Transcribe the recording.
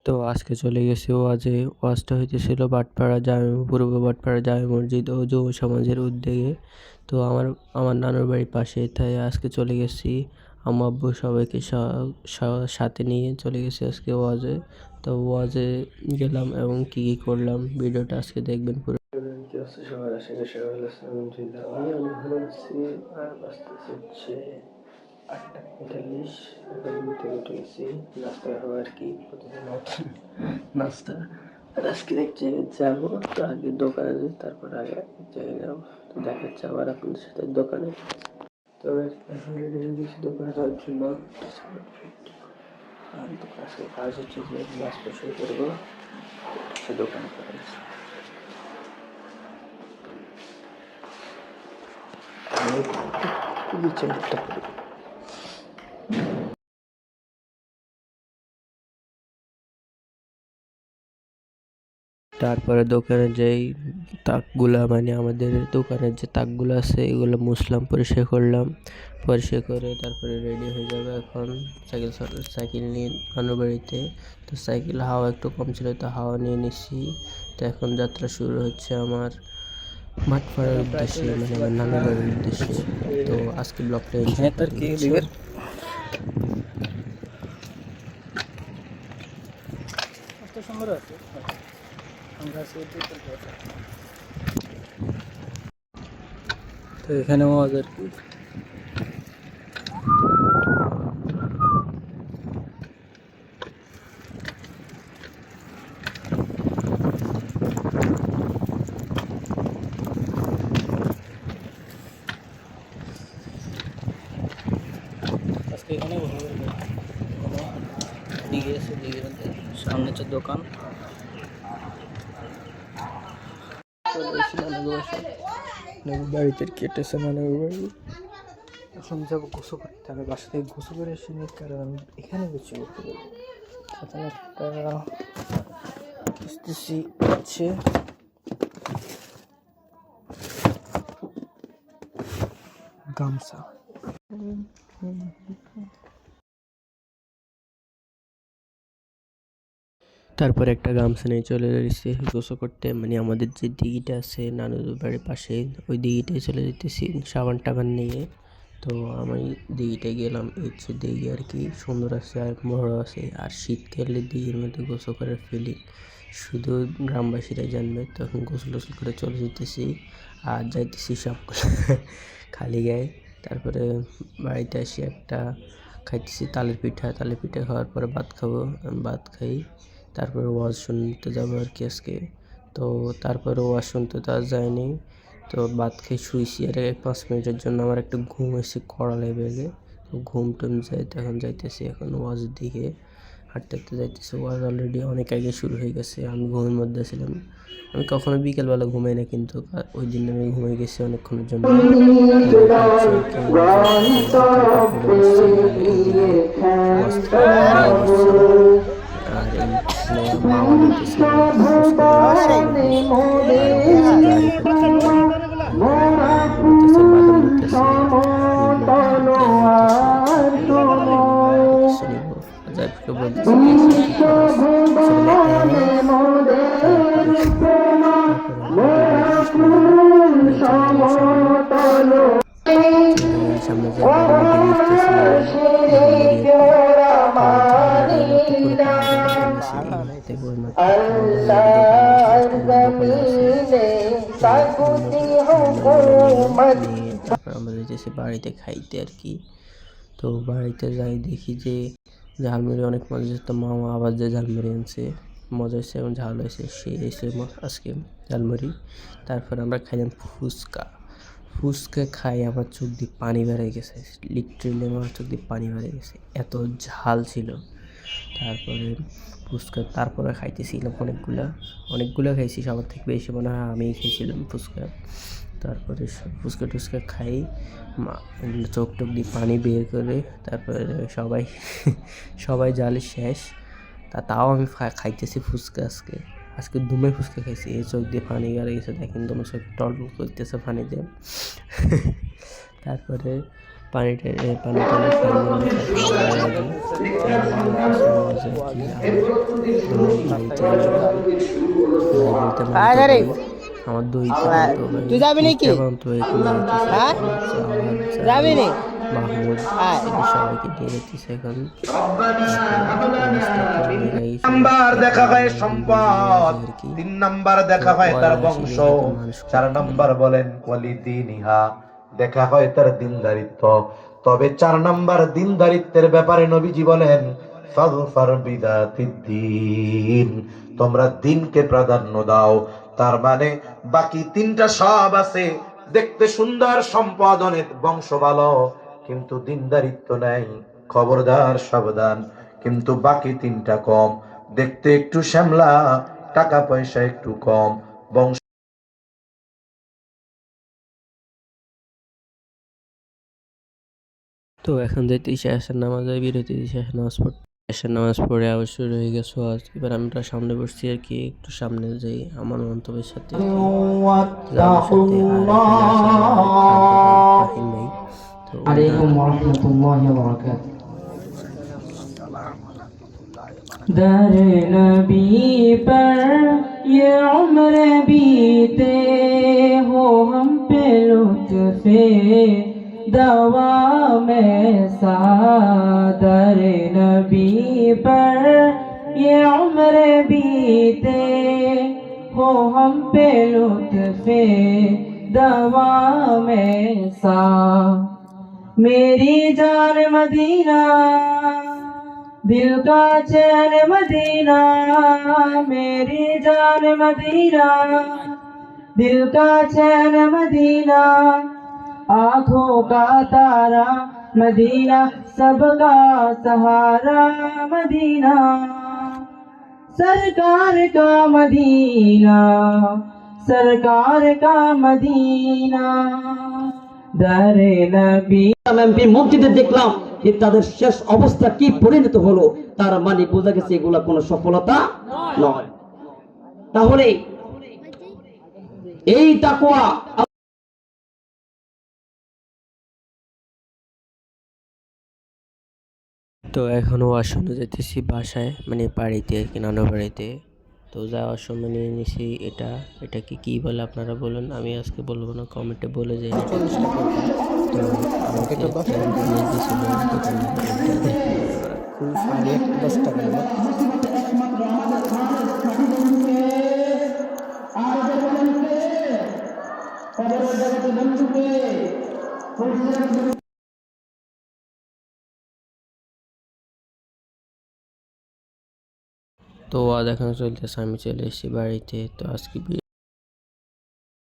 তো আজকে চলে গেছি ওয়াজে। ওয়াজটা হইতেছিল পূর্ব বাটপাড়া জামে মসজিদ ও যুব সমাজের উদ্যোগে। তো আমার নানুর বাড়ির পাশে, তাই আজকে চলে গেছি। আম্মু আব্বু সবাইকে সাথে নিয়ে চলে গেছি আজকে ওয়াজে। তো ওয়াজে গেলাম এবং কি কি করলাম ভিডিওটা আজকে দেখবেন পুরো। সবার আশা করি আলহামদুলিল্লাহ আমি অনেক ভালো আছি। আর বাঁচতেছি হচ্ছে 8:45। এখন ঘুম থেকে উঠে গেছি, নাস্তা খাবো আর কি, প্রতিদিন নাস্তা। আর আজকে এক জায়গায় যাবো, তো আগে দোকানে যাই, তারপর আগে এক জায়গায় যাবো। তো দেখাচ্ছি আবার আপনাদের সাথে দোকানে। তবে এখন রেডি হয়ে গেছি দোকানে যাওয়ার জন্য। আর দোকানে আজকে কাজ হচ্ছে যে নাস্তা শুরু করবো, সে দোকানে করে বিচারটা করি। তারপরে দোকানে যেই তাকগুলা, মানে আমাদের দোকানের যে তাকগুলো আছে এগুলো মুছলাম, পরিষ্কার করলাম। পরিষ্কার করে তারপরে রেডি হয়ে যাবে এখন সাইকেল নিয়ে নানুর বাড়িতে। তো সাইকেল হাওয়া একটু কম ছিল, তো হাওয়া নিয়ে নিচ্ছি। তো এখন যাত্রা শুরু হচ্ছে আমার মাঠপাড়ার উদ্দেশ্যে, মানে আমার নানুর বাড়ির উদ্দেশ্যে। তো আজকে ব্লগটা এনজয় করুন। সুন্দর আছে। তো এখানে মজার কি আজকে এখানে দিকে এসে দিকে সামনে হচ্ছে দোকান। বাড়িতে কেটেছে নানুর বাড়ি। এখন যাবো গোসল করতে হবে, বাসা থেকে গোসল করে এসে নিই, কারণ আমি এখানে বেশি করতে পারি। এখন একটা খুঁজতেছি হচ্ছে গামছা। তারপর একটা গামছা নিয়ে চলে যাচ্ছি গোসল করতে, মানে আমাদের যে দিঘিটা আছে নানুর বাড়ির পাশে, ওই দিঘিটায় চলে যেতেছি সাবান টাবান নিয়ে। তো আমি দিঘিটায় গেলাম, হচ্ছে দিঘি আর কি, সুন্দর আছে আর বড় আছে। আর শীতকালে দিঘির মধ্যে গোসল করার ফিলিং শুধু গ্রামবাসীরাই জানবে। তখন গোসল টোসল করে চলে যেতেছি আর যাইতেছি সব খালি গায়ে। তারপরে বাড়িতে আসি একটা খাইতেছি তালের পিঠা খাওয়ার পরে ভাত খাবো, ভাত খাই। তারপরে ওয়াজ শুনতে যাবো আর কি আজকে। তো তারপরে ওয়াজ শুনতে তো আর যায়নি। তো ভাত খেয়ে শুয়েছি, আর 5 মিনিটের জন্য আমার একটা ঘুম এসে কড়া লেগে। তো ঘুম টুম যাই, এখন যাইতেছি এখন ওয়াজের দিকে হাঁটতে হাঁটতে যাইতেছি। ওয়াজ অলরেডি অনেক আগে শুরু হয়ে গেছে, আমি ঘুমের মধ্যে ছিলাম। আমি কখনো বিকেলবেলা ঘুমাই না, কিন্তু ওই দিন আমি ঘুমিয়ে গেছি অনেকক্ষণের জন্য। আর এই মামা নিতেছে সামনে তারপর আমরা যেতেছি বাড়িতে খাইতে আর কি। তো বাড়িতে যাই, দেখি যে ঝালমুড়ি অনেক মজা হচ্ছে। মামা আবার যে ঝালমুড়ি আনছে, মজা হয়েছে এবং ঝাল হয়েছে, সে এসে আজকে ঝালমুড়ি। তারপর আমরা খাইলাম ফুচকা খাই আমার চোখ দিয়ে পানি বেরিয়ে গেছে, লিটারেলি আমার চোখ দিয়ে পানি বেরিয়ে গেছে, এত ঝাল ছিল। তারপরে খাইতেছিলাম অনেকগুলো খাইছি, সবার থেকে বেশি মনে হয় আমিই খেয়েছিলাম ফুচকা। তারপরে ফুচকা টুচকা খাই, চোখ টোক দিয়ে পানি বের করে তারপরে সবাই জালে শেষ। তাও আমি খাইতেছি ফুচকা। আজকে দুমে ফুচকা খাইছি, এই চোখ দিয়ে পানি বেরিয়ে গেছে, দেখেন তোমার চোখ টলটল করতেছে পানি দিয়ে। তারপরে পানি টেনে খাই বললে তারপরে ভাই বলতে মানতো ভাই আমার দইতে মানতো ভাই তুই যাবি নাকি? মানতো এখানে হ্যাঁ? যাবি নি? মাহমুদ আয়। এদের সবাইকে দিয়ে যেতেছে এখন নাম্বার দেখা হয় সম্পদ, আর কি। 3 নাম্বার তো দেখা হয় তার ওরা বংশ, আসলে এরকম মানুষ 4 করতো না। নাম্বার বলেন ওয়ালিদিনিহা, দেখা হয় তার দিনদারিত্ব। তবে 4 নাম্বার দিনদারিত্বের ব্যাপারে নবীজি বলেন ফাযফার বিদাতিদ্দিন, তোমরা দিনকে প্রাধান্য দাও। তার মানে বাকি 3টা সব আছে, দেখতে সুন্দর, সম্পদ অনেক, বংশ ভালো, কিন্তু দিনদারিত্ব নাই, খবরদার সাবধান। কিন্তু বাকি 3টা কম, দেখতে একটু শ্যামলা, টাকা পয়সা একটু কম, বংশ। তো এখন যেতে ঈশার নামাজে বিরতি দিচ্ছে, ঈশার নামাজ পড়ে আবার শুরু হয়ে গেছে ওয়াজ। এবার আমরা সামনে বসছি আর কি, একটু সামনে যাই আমার মন্তব্যের সাথে আর কি। তো আমার সাথে আর এখানে আছে আমার ফাহিম ভাই। তো عليكم ورحمة الله وبركاته दर नबी पर ये उम्र बीते हो हम पे लुत्फे दवा में सा दर नबी पर ये उम्र बीते हो हम पे लुत्फे दवा में सा मेरी जान मदीना दिल का चैन मदीना मेरी जान मदीना दिल का चैन मदीना आंखों का तारा मदीना सबका सहारा मदीना सरकार का मदीना सरकार का मदीना दरे नबी এমপি মসজিদে দেখলাম যে তাদের শেষ অবস্থা কি পরিণত হলো, তার মানে বোঝা গেছে এগুলা কোনো সফলতা নয়। তাহলে এই তাকওয়া তো এখনও ওয়াজ শুনে যেতেছি বাসায়, মানে বাড়িতে আর কি, নানা বাড়িতে। তো যাওয়ার সময় নিয়ে নিছি এটাকে কি বলে আপনারা বলুন, আমি আজকে বলবো না, কমেন্টে বলে যাই। তো আমাকে এটা 10 টাকা নিয়ে দিয়েছিল দোকানদার। খুব ফানি একটা 10 টাকা না। তো ওয়াজ এখন চলতেছে, আমি চলে এসেছি বাড়িতে। তো আজকে